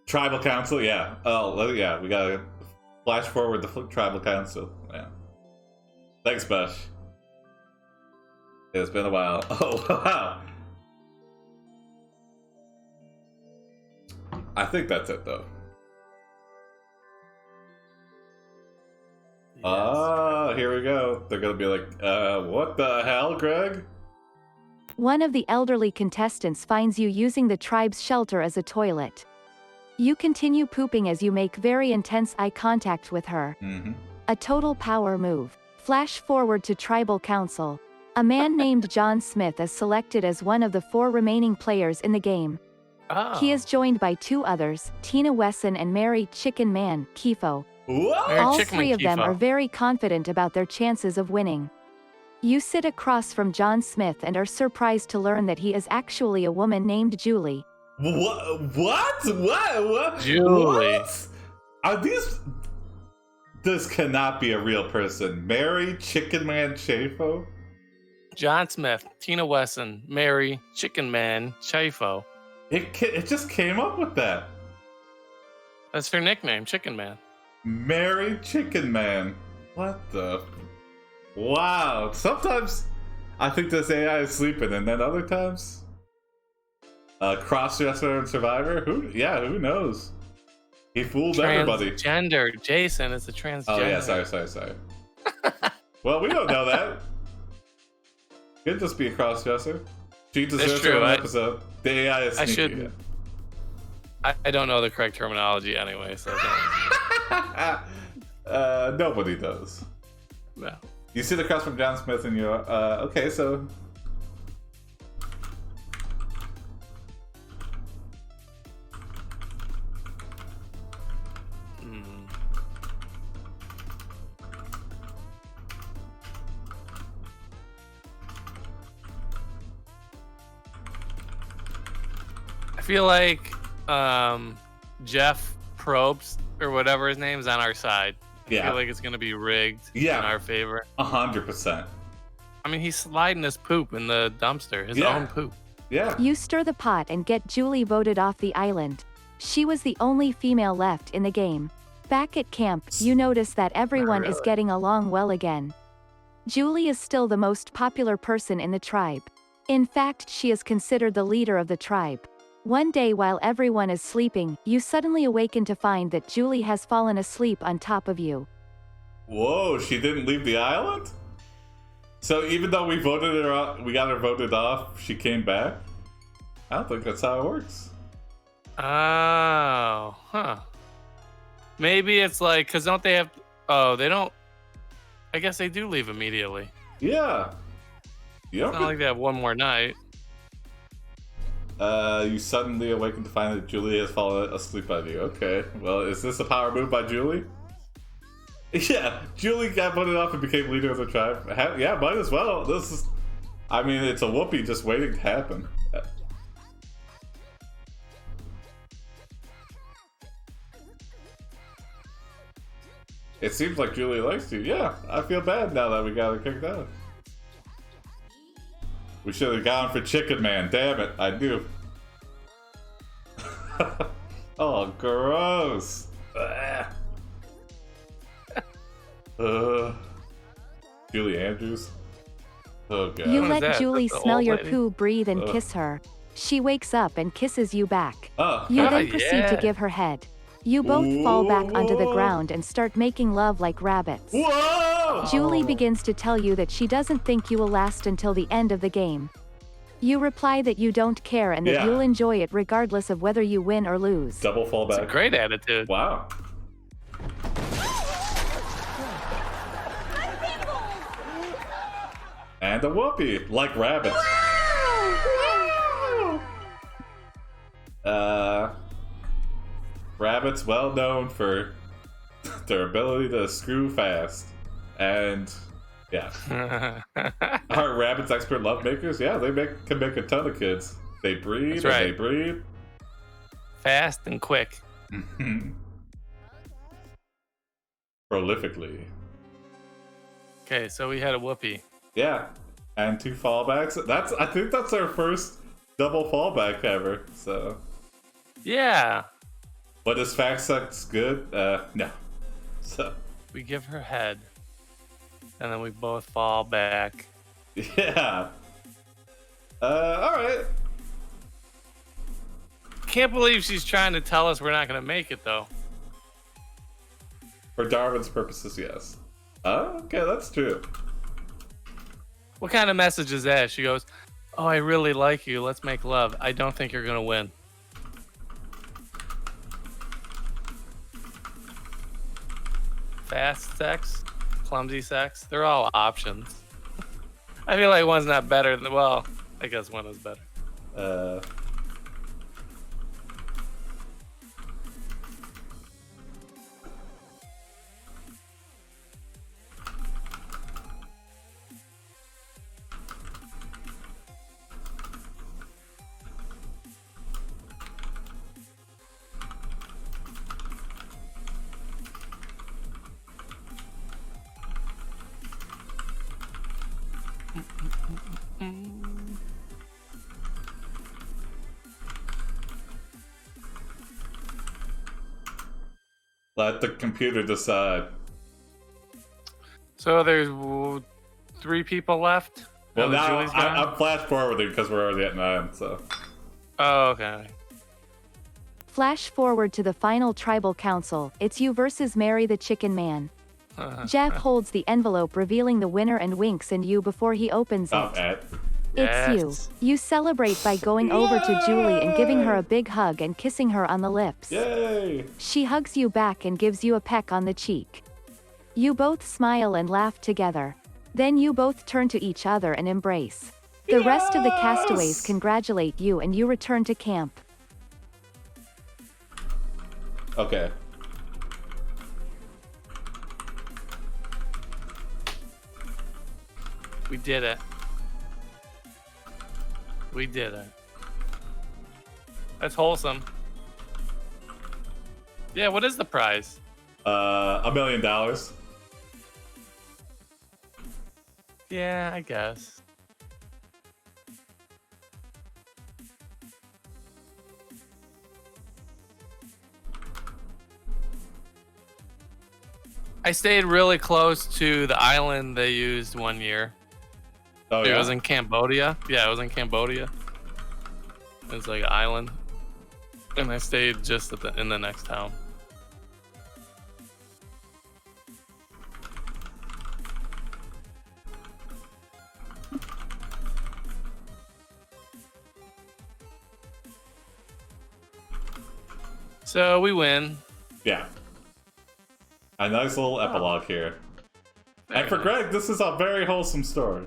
Tribal Council, yeah. Oh, yeah, we gotta flash forward the Tribal Council. Yeah. Thanks, Besh. It's been a while. Oh, wow. I think that's it, though. Ah, here we go. They're gonna be like, what the hell, Greg? One of the elderly contestants finds you using the tribe's shelter as a toilet. You continue pooping as you make very intense eye contact with her. A total power move. Flash forward to Tribal Council. A man named John Smith is selected as one of the 4 remaining players in the game. He is joined by 2 others, Tina Wesson and Mary Chicken Man, Kifo. All 3 of them are very confident about their chances of winning. You sit across from John Smith and are surprised to learn that he is actually a woman named Julie. What? Julie. What? Are these... This cannot be a real person. Mary Chicken Man Chafo? John Smith, Tina Wesson, Mary Chicken Man Chafo. It just came up with that. That's her nickname, Chicken Man. Mary Chicken Man. What the? Wow. Sometimes I think this AI is sleeping, and then other times, crossdresser and survivor. Who knows? He fooled everybody. Transgender, Jason. It's a transgender. Oh yeah, sorry. Well, we don't know that. Could just be a crossdresser. She deserves her own episode. The AI is sneaky. I don't know the correct terminology anyway, so. Nobody does. No. You sit across from John Smith and you're okay, so. I feel like Jeff Probst or whatever his name is on our side. I feel like it's gonna be rigged in our favor. 100%. I mean, he's sliding his poop in the dumpster, his own poop. Yeah. You stir the pot and get Julie voted off the island. She was the only female left in the game. Back at camp, you notice that everyone is getting along well again. Julie is still the most popular person in the tribe. In fact, she is considered the leader of the tribe. One day while everyone is sleeping, you suddenly awaken to find that Julie has fallen asleep on top of you. Whoa, she didn't leave the island? So even though we voted her off, we got her voted off, she came back? I don't think that's how it works. Oh, huh. Maybe it's like, because don't they have... Oh, they don't... I guess they do leave immediately. Yeah. It's not like they have one more night. You suddenly awaken to find that Julie has fallen asleep on you. Okay, well, is this a power move by Julie? Yeah, Julie got voted off and became leader of the tribe. Yeah, might as well. This is... I mean, it's a whoopee just waiting to happen. It seems like Julie likes you. Yeah, I feel bad now that we got her kicked out. We should have gone for Chicken Man. Damn it, I knew. Oh, gross. Julie Andrews. Oh, God. You let Julie smell your poo, breathe, and kiss her. She wakes up and kisses you back. You then proceed to give her head. You both fall back onto the ground and start making love like rabbits. Whoa! Julie begins to tell you that she doesn't think you will last until the end of the game. You reply that you don't care and that you'll enjoy it regardless of whether you win or lose. Double fallback. That's a great attitude. Wow. And a whoopee, like rabbits. Rabbits well known for their ability to screw fast. And yeah. Are rabbits expert love makers? Yeah, they can make a ton of kids. They breed and they breed. Fast and quick. Prolifically. Okay, so we had a whoopee. Yeah. And 2 fallbacks. I think that's our first double fallback ever, so. Yeah. But is fact sucks good? No. So we give her head. And then we both fall back. Yeah. Alright. Can't believe she's trying to tell us we're not gonna make it though. For Darwin's purposes, yes. Okay, that's true. What kind of message is that? She goes, "Oh, I really like you. Let's make love. I don't think you're gonna win." Fast sex, clumsy sex, they're all options. I feel like one's not better than, well, I guess one is better. Let the computer decide. So there's 3 people left. Well, now Julie's gone? I'm flash forwarding because we're already at 9. So. Oh, okay. Flash forward to the final tribal council. It's you versus Mary the Chicken Man. Jeff holds the envelope revealing the winner and winks and you before he opens it. It's you. You celebrate by going over to Julie and giving her a big hug and kissing her on the lips. Yay! She hugs you back and gives you a peck on the cheek. You both smile and laugh together. Then you both turn to each other and embrace. The rest of the castaways congratulate you and you return to camp. Okay. We did it. We did it. That's wholesome. Yeah, what is the prize? $1 million. Yeah, I guess. I stayed really close to the island they used one year. Oh, yeah? It was in Cambodia. Yeah, it was in Cambodia. It was like an island. And I stayed just at in the next town. So we win. Yeah. A nice little epilogue here. And for Greg, this is a very wholesome story.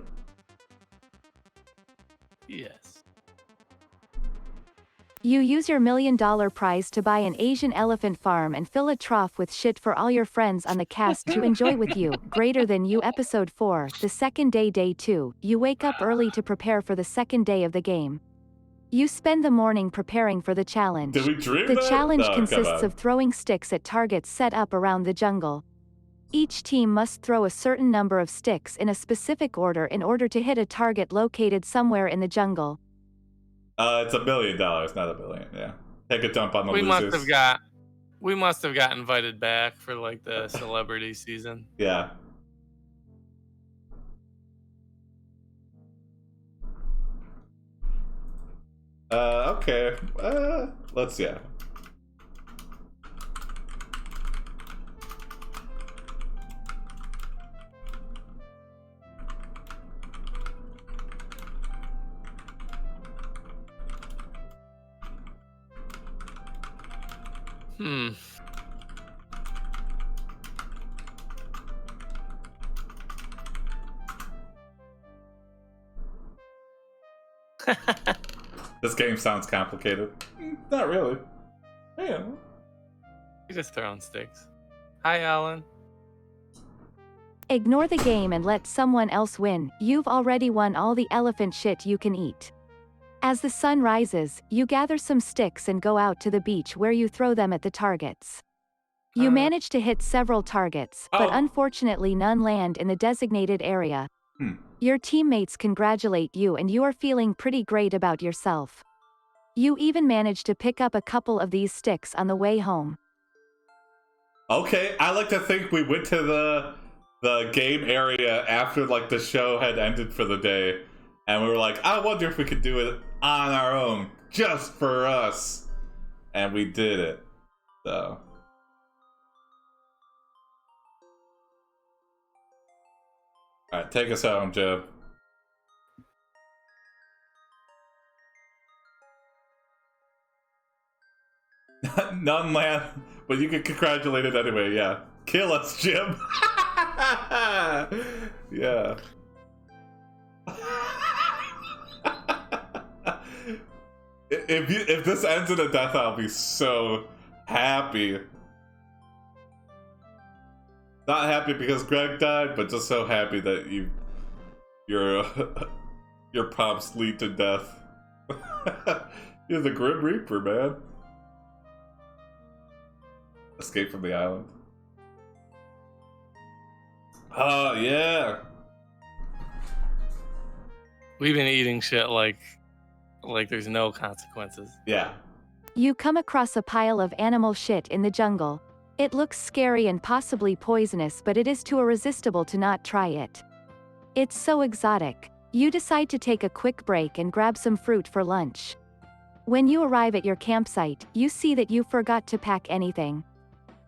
Yes. You use your $1 million prize to buy an Asian elephant farm and fill a trough with shit for all your friends on the cast to enjoy with you. Greater Than You Episode 4, the second day, Day 2. You wake up early to prepare for the second day of the game. You spend the morning preparing for the challenge. Did we dream The that? challenge No, consists of throwing sticks at targets set up around the jungle. Each team must throw a certain number of sticks in a specific order in order to hit a target located somewhere in the jungle. It's $1 million, not $1 billion. Yeah. Take a dump on the losers. We must have got invited back for like the celebrity season. Yeah. Okay. Let's yeah. This game sounds complicated. Not really. Yeah. You're just throwing sticks. Hi, Alan. Ignore the game and let someone else win. You've already won all the elephant shit you can eat. As the sun rises, you gather some sticks and go out to the beach where you throw them at the targets. You manage to hit several targets, but unfortunately none land in the designated area. Your teammates congratulate you and you are feeling pretty great about yourself. You even manage to pick up a couple of these sticks on the way home. Okay, I like to think we went to the game area after like the show had ended for the day, and we were like, I wonder if we could do it on our own, just for us. And we did it. So. Alright, take us home, Joe. None land, but you get congratulated anyway, yeah. Kill us, Jim! Yeah. If this ends in a death, I'll be so happy. Not happy because Greg died, but just so happy that your prompts lead to death. You're the Grim Reaper, man. Escape from the island. Oh yeah. We've been eating shit like there's no consequences. Yeah. You come across a pile of animal shit in the jungle. It looks scary and possibly poisonous, but it is too irresistible to not try it. It's so exotic. You decide to take a quick break and grab some fruit for lunch. When you arrive at your campsite, you see that you forgot to pack anything.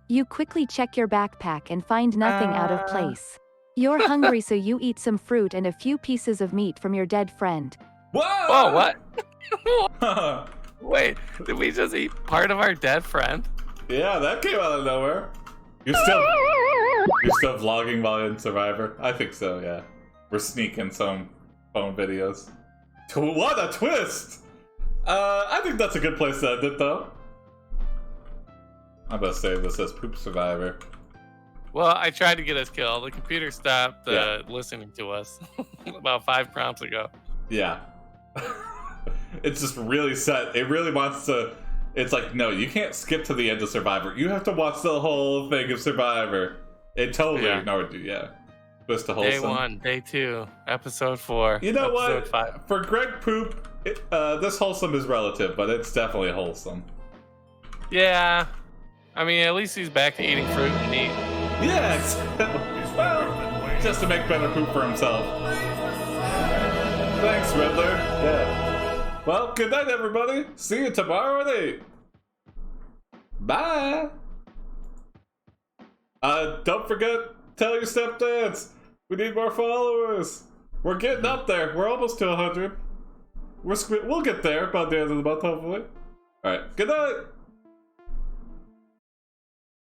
You quickly check your backpack and find nothing out of place. You're hungry, so you eat some fruit and a few pieces of meat from your dead friend. Whoa! Oh, what? Wait, did we just eat part of our dead friend? Yeah, that came out of nowhere. You're still vlogging while in Survivor? I think so, yeah. We're sneaking some phone videos. What a twist! I think that's a good place to end it, though. I'm gonna save this as Poop Survivor. Well, I tried to get us killed. The computer stopped listening to us about 5 prompts ago. Yeah. It's just really set. It really wants to... It's like, no, you can't skip to the end of Survivor. You have to watch the whole thing of Survivor. It totally ignored you, yeah. Twist to wholesome. Day 1, day 2, episode 4. You know episode what? 5. For Greg Poop, this wholesome is relative, but it's definitely wholesome. Yeah. I mean, at least he's back to eating fruit and meat. Yes! Well, just to make better poop for himself. Thanks, Riddler. Yeah. Well, good night, everybody. See you tomorrow at 8. Bye! Don't forget, tell your stepdads. We need more followers. We're getting up there. We're almost to 100. We'll get there by the end of the month, hopefully. Alright, good night!